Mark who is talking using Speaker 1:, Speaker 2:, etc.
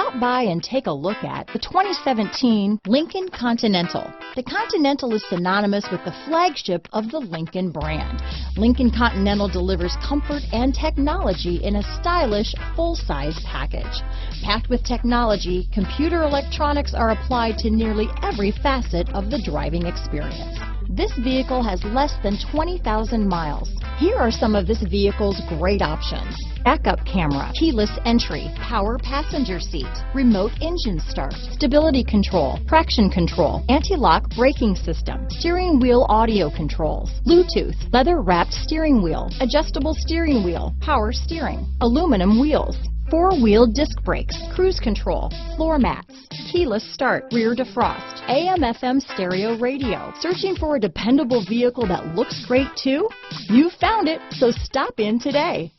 Speaker 1: Stop by and take a look at the 2017 Lincoln Continental. The Continental is synonymous with the flagship of the Lincoln brand. Lincoln Continental delivers comfort and technology in a stylish, full-size package. Packed with technology, computer electronics are applied to nearly every facet of the driving experience. This vehicle has less than 20,000 miles. Here are some of this vehicle's great options: backup camera, keyless entry, power passenger seat, remote engine start, stability control, traction control, anti-lock braking system, steering wheel audio controls, Bluetooth, leather-wrapped steering wheel, adjustable steering wheel, power steering, aluminum wheels, four-wheel disc brakes, cruise control, floor mats, keyless start, rear defrost, AM/FM stereo radio. Searching for a dependable vehicle that looks great too? You found it, so stop in today.